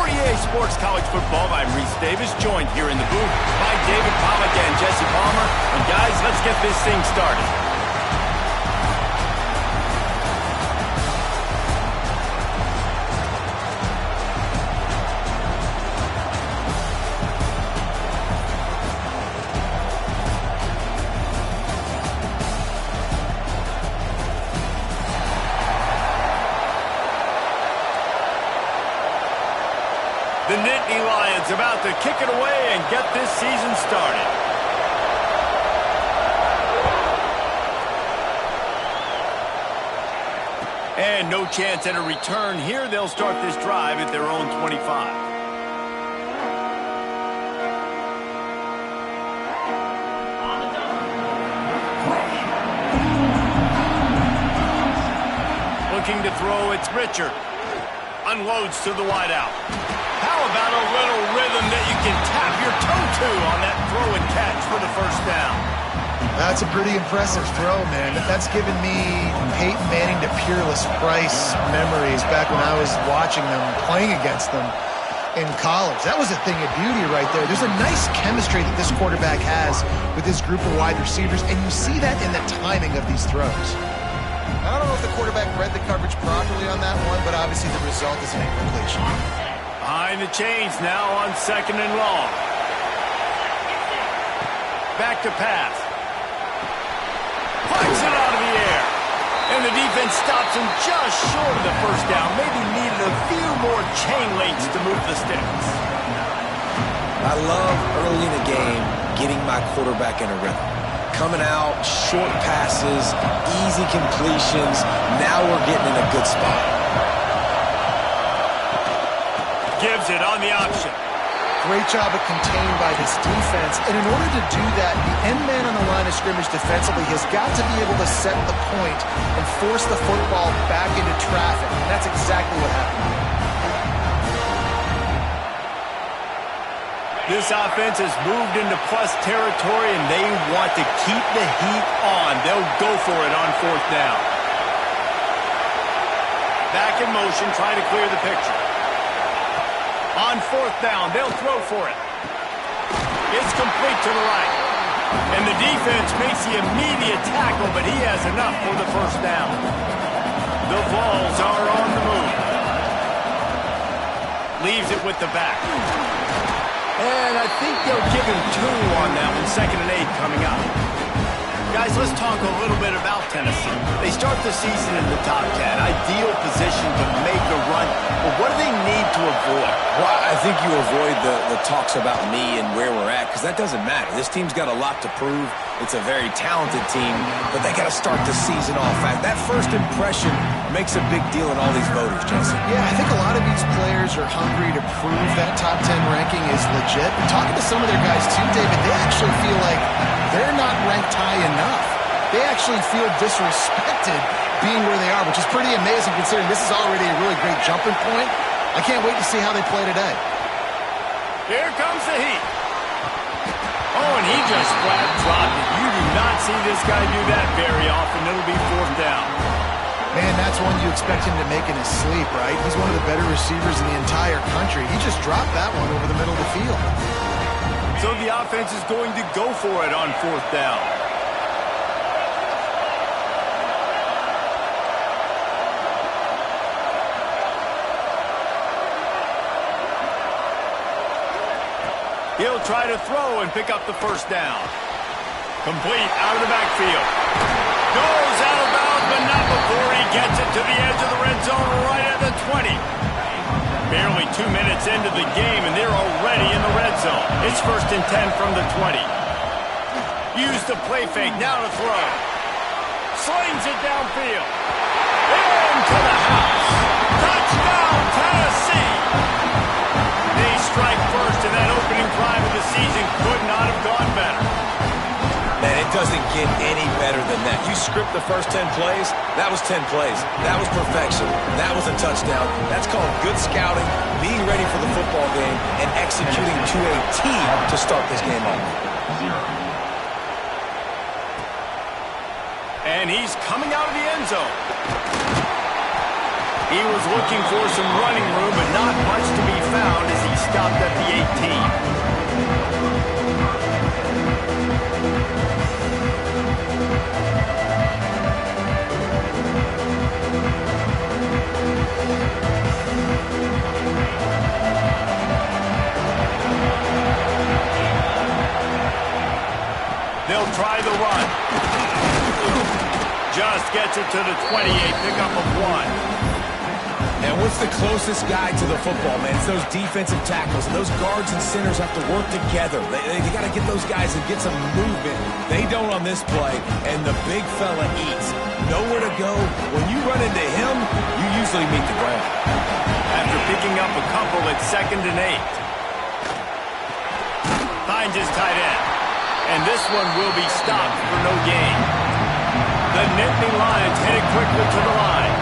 EA Sports College Football. I'm Reese Davis, joined here in the booth by David Pollack and Jesse Palmer. And guys, let's get this thing started. The Nittany Lions about to kick it away and get this season started. And no chance at a return here. They'll start this drive at their own 25. Looking to throw, it's Richard. Unloads to the wideout. How about a little rhythm that you can tap your toe to on that throw and catch for the first down? That's a pretty impressive throw, man. That's given me Peyton Manning to Peerless Price memories back when I was watching them, playing against them in college. That was a thing of beauty right there. There's a nice chemistry that this quarterback has with this group of wide receivers, and you see that in the timing of these throws. I don't know if the quarterback read the coverage properly on that one, but obviously the result is an incompletion. Behind the chains now on 2nd and long. Back to pass. Flies it out of the air. And the defense stops him just short of the first down. Maybe needed a few more chain links to move the sticks. I love early in the game getting my quarterback in a rhythm. Coming out, short passes, easy completions. Now we're getting in a good spot. Gives it on the option. Great job of contained by this defense. And in order to do that, the end man on the line of scrimmage defensively has got to be able to set the point and force the football back into traffic. And that's exactly what happened. This offense has moved into plus territory, and they want to keep the heat on. They'll go for it on 4th down. Back in motion, trying to clear the picture. On 4th down, they'll throw for it. It's complete to the right. And the defense makes the immediate tackle, but he has enough for the first down. The Vols are on the move. Leaves it with the back. And I think they'll give him 2 on that one. 2nd and 8 coming up. Guys, let's talk a little bit about Tennessee. They start the season in the top 10. Ideal position to make a run. But what do they need to avoid? Well, I think you avoid the talks about me and where we're at, because that doesn't matter. This team's got a lot to prove. It's a very talented team, but they got to start the season off fast. That first impression makes a big deal in all these voters, Jesse. Yeah, I think a lot of these players are hungry to prove that top 10 ranking is legit. And talking to some of their guys too, David, they actually feel like they're not ranked high enough. They actually feel disrespected being where they are, which is pretty amazing considering this is already a really great jumping point. I can't wait to see how they play today. Here comes the heat. Oh, and he just flat dropped it. You do not see this guy do that very often. It'll be 4th down. Man, that's one you expect him to make in his sleep, right? He's one of the better receivers in the entire country. He just dropped that one over the middle of the field. So the offense is going to go for it on 4th down. He'll try to throw and pick up the first down. Complete out of the backfield. Goes out of bounds, but not before he gets it to the edge of the red zone right at the 20. Barely 2 minutes into the game, and they're already in the red zone. It's 1st and 10 from the 20. Use the play fake, now to throw. Slings it downfield. Into the house. Touchdown, Tennessee! They strike first, and that opening drive of the season could not have gone better. Man, it doesn't get any better than that. You script the first 10 plays, that was 10 plays. That was perfection. That was a touchdown. That's called good scouting, being ready for the football game, and executing to a T to start this game off. And he's coming out of the end zone. He was looking for some running room, but not much to be found try the run. Just gets it to the 28, pickup of 1. And what's the closest guy to the football, man? It's those defensive tackles. And those guards and centers have to work together. They got to get those guys and get some movement. They don't on this play, and the big fella eats. Nowhere to go. When you run into him, you usually meet the ground. After picking up a couple at 2nd and 8. Finds his tight end. And this one will be stopped for no gain. The Nittany Lions headed quickly to the line.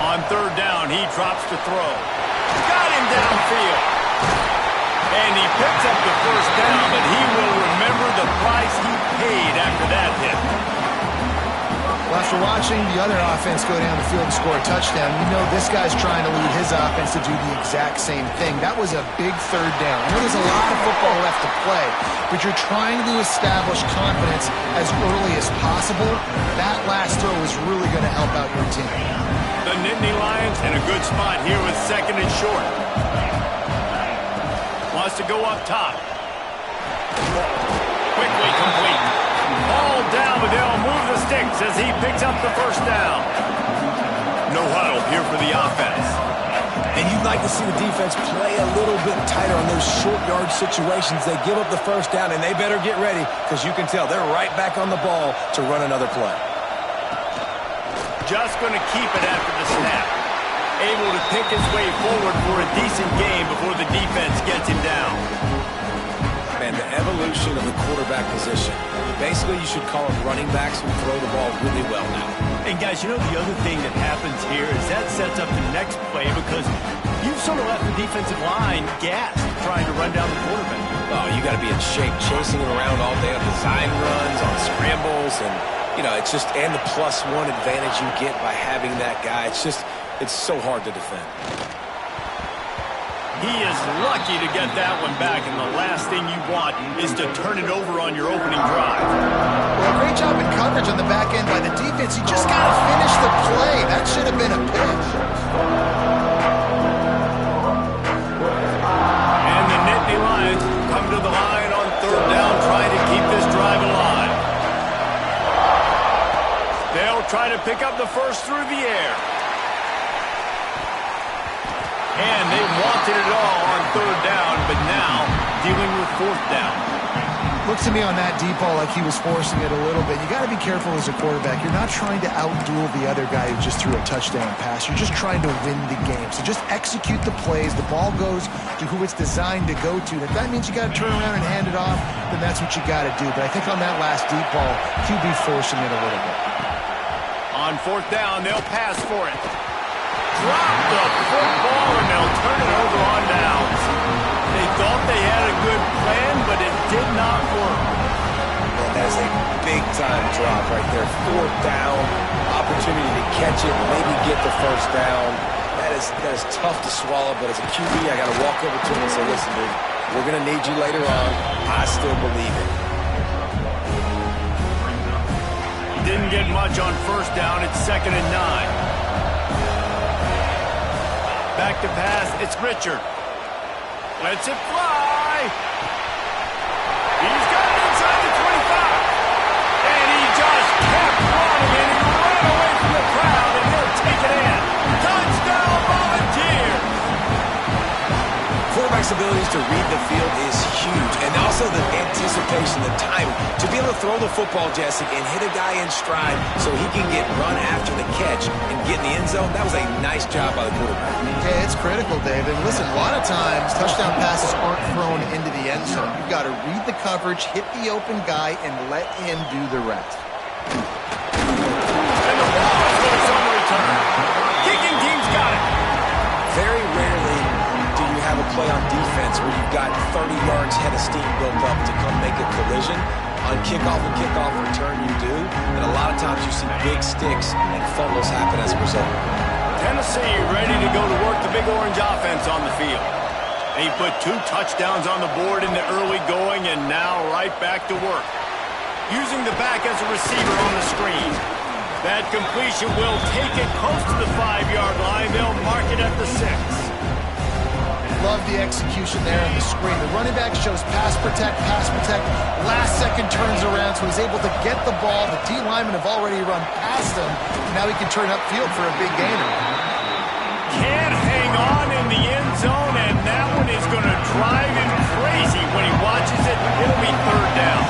On 3rd down, he drops to throw. Got him downfield. And he picks up the 1st down, but he will remember the price he paid after that hit. Well, after watching the other offense go down the field and score a touchdown, you know this guy's trying to lead his offense to do the exact same thing. That was a big 3rd down. I know there's a lot of football left to play, but you're trying to establish confidence as early as possible. That last throw is really going to help out your team. The Nittany Lions in a good spot here with 2nd and short. Wants to go up top. Quickly complete. Ball down, but they'll move the sticks as he picks up the 1st down. No huddle here for the offense. And you'd like to see the defense play a little bit tighter on those short yard situations. They give up the 1st down, and they better get ready because you can tell they're right back on the ball to run another play. Just going to keep it after the snap. Able to pick his way forward for a decent game before the defense gets him down. Man, the evolution of the quarterback position. Basically, you should call them running backs who throw the ball really well now. And guys, you know the other thing that happens here is that sets up the next play because you've sort of left the defensive line gassed trying to run down the quarterback. Oh, you got to be in shape, chasing him around all day on design runs, on scrambles, and you know, it's just, and the +1 advantage you get by having that guy. It's just, it's so hard to defend. He is lucky to get that one back, and the last thing you want is to turn it over on your opening drive. Well, great job in coverage on the back end by the defense. You just got to finish the play. That should have been a pitch. And the Nittany Lions come to the line on 3rd down, trying to keep this drive alive. They'll try to pick up the 1st through the air. And they wanted it all on 3rd down, but now dealing with 4th down. Looks to me on that deep ball like he was forcing it a little bit. You got to be careful as a quarterback. You're not trying to outduel the other guy who just threw a touchdown pass. You're just trying to win the game. So just execute the plays. The ball goes to who it's designed to go to. If that means you got to turn around and hand it off, then that's what you got to do. But I think on that last deep ball, QB forcing it a little bit. On 4th down, they'll pass for it. Drop the football, and they'll turn it over on downs. They thought they had a good plan, but it did not work. And that's a big-time drop right there. 4th down, opportunity to catch it, maybe get the 1st down. That is tough to swallow, but as a QB, I got to walk over to him and say, listen, dude, we're going to need you later on. I still believe it. Didn't get much on 1st down. It's 2nd and 9. Back to pass. It's Richard. Lets it fly. He's got it inside the 25. And he just kept running, and he ran away from the crowd, and he'll take it in. Touchdown, Volunteers. Quarterback's abilities to read the field is huge, and also the anticipation, the time to be able to throw the football, Jesse, and hit a guy in stride so he can get run after the catch and get in the end zone. That was a nice job by the quarterback. Yeah, it's critical, David. Listen, a lot of times touchdown passes aren't thrown into the end zone. You've got to read the coverage, hit the open guy, and let him do the rest. And the ball is for its own return. Kicking team's got it. Very rarely do you have a play on defense where you've got 30 yards head of steam built up to come make a collision. On kickoff and kickoff return, you do. And a lot of times you see big sticks and fumbles happen as a result. Tennessee ready to go to work the Big Orange offense on the field. They put 2 touchdowns on the board in the early going, and now right back to work. Using the back as a receiver on the screen. That completion will take it close to the 5-yard line. They'll mark it at the 6. love the execution there on the screen. The running back shows pass protect, last second turns around, so he's able to get the ball. The D linemen have already run past him. Now he can turn upfield for a big gainer. Can't hang on in the end zone, and that one is going to drive him crazy when he watches it. It'll be third down.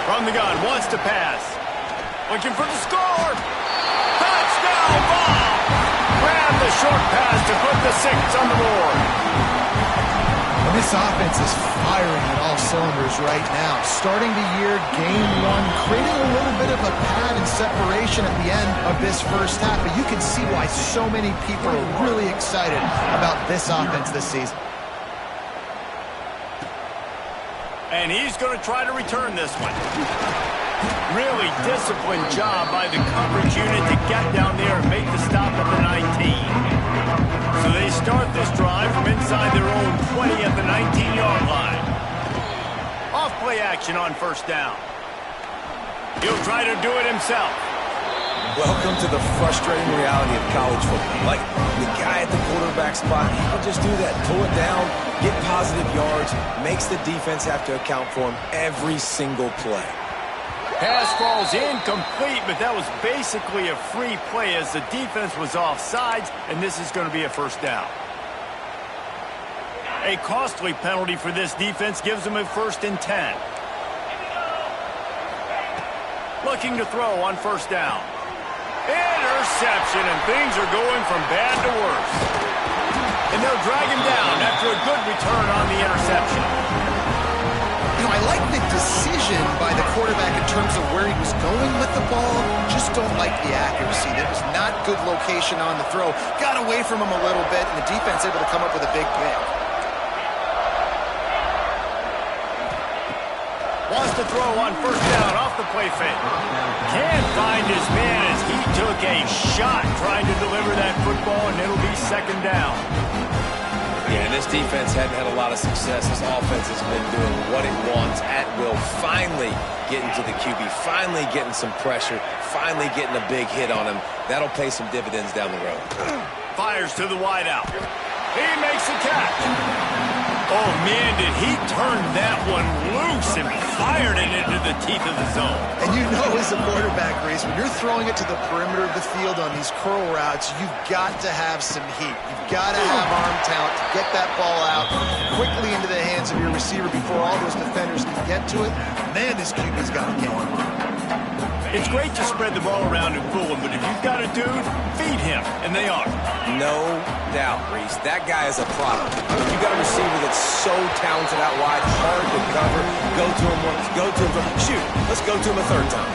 From the gun, wants to pass. Looking for the score. Touchdown ball. Grab the short pass to put the 6 on the board. And this offense is firing on all cylinders right now. Starting the year, game 1, creating a little bit of a pad and separation at the end of this first half. But you can see why so many people are really excited about this offense this season. And he's going to try to return this one. Really disciplined job by the coverage unit to get down there and make the stop at the 19. So they start this drive from inside their own 20 at the 19-yard line. Off play action on first down. He'll try to do it himself. Welcome to the frustrating reality of college football. Like, the guy at the quarterback spot, he can just do that. Pull it down, get positive yards, makes the defense have to account for him every single play. Pass falls incomplete, but that was basically a free play as the defense was offsides, and this is going to be a first down. A costly penalty for this defense gives them a 1st and 10. Looking to throw on first down. Interception, and things are going from bad to worse. And they'll drag him down after a good return on the interception. You know, I like the decision by the quarterback in terms of where he was going with the ball. Just don't like the accuracy. That was not good location on the throw. Got away from him a little bit, and the defense able to come up with a big pick. Wants to throw on first down off the play fake. Can't find his man as he took a shot trying to deliver that football, and it'll be 2nd down. Yeah, and this defense hadn't had a lot of success. This offense has been doing what it wants at will. Finally getting to the QB, finally getting some pressure, finally getting a big hit on him. That'll pay some dividends down the road. Fires to the wideout. He makes the catch. Oh, man, did he turn that one loose and fired it into the teeth of the zone. And you know as a quarterback, Reese, when you're throwing it to the perimeter of the field on these curl routes, you've got to have some heat. You've got to have arm talent to get that ball out quickly into the hands of your receiver before all those defenders can get to it. Man, this QB's got a game. It's great to spread the ball around and fool him, but if you've got a dude, feed him, and they are. No doubt, Reese. That guy is a product. You got a receiver that's so talented out wide, hard to cover. Go to him once, go to him. Shoot, let's go to him a 3rd time.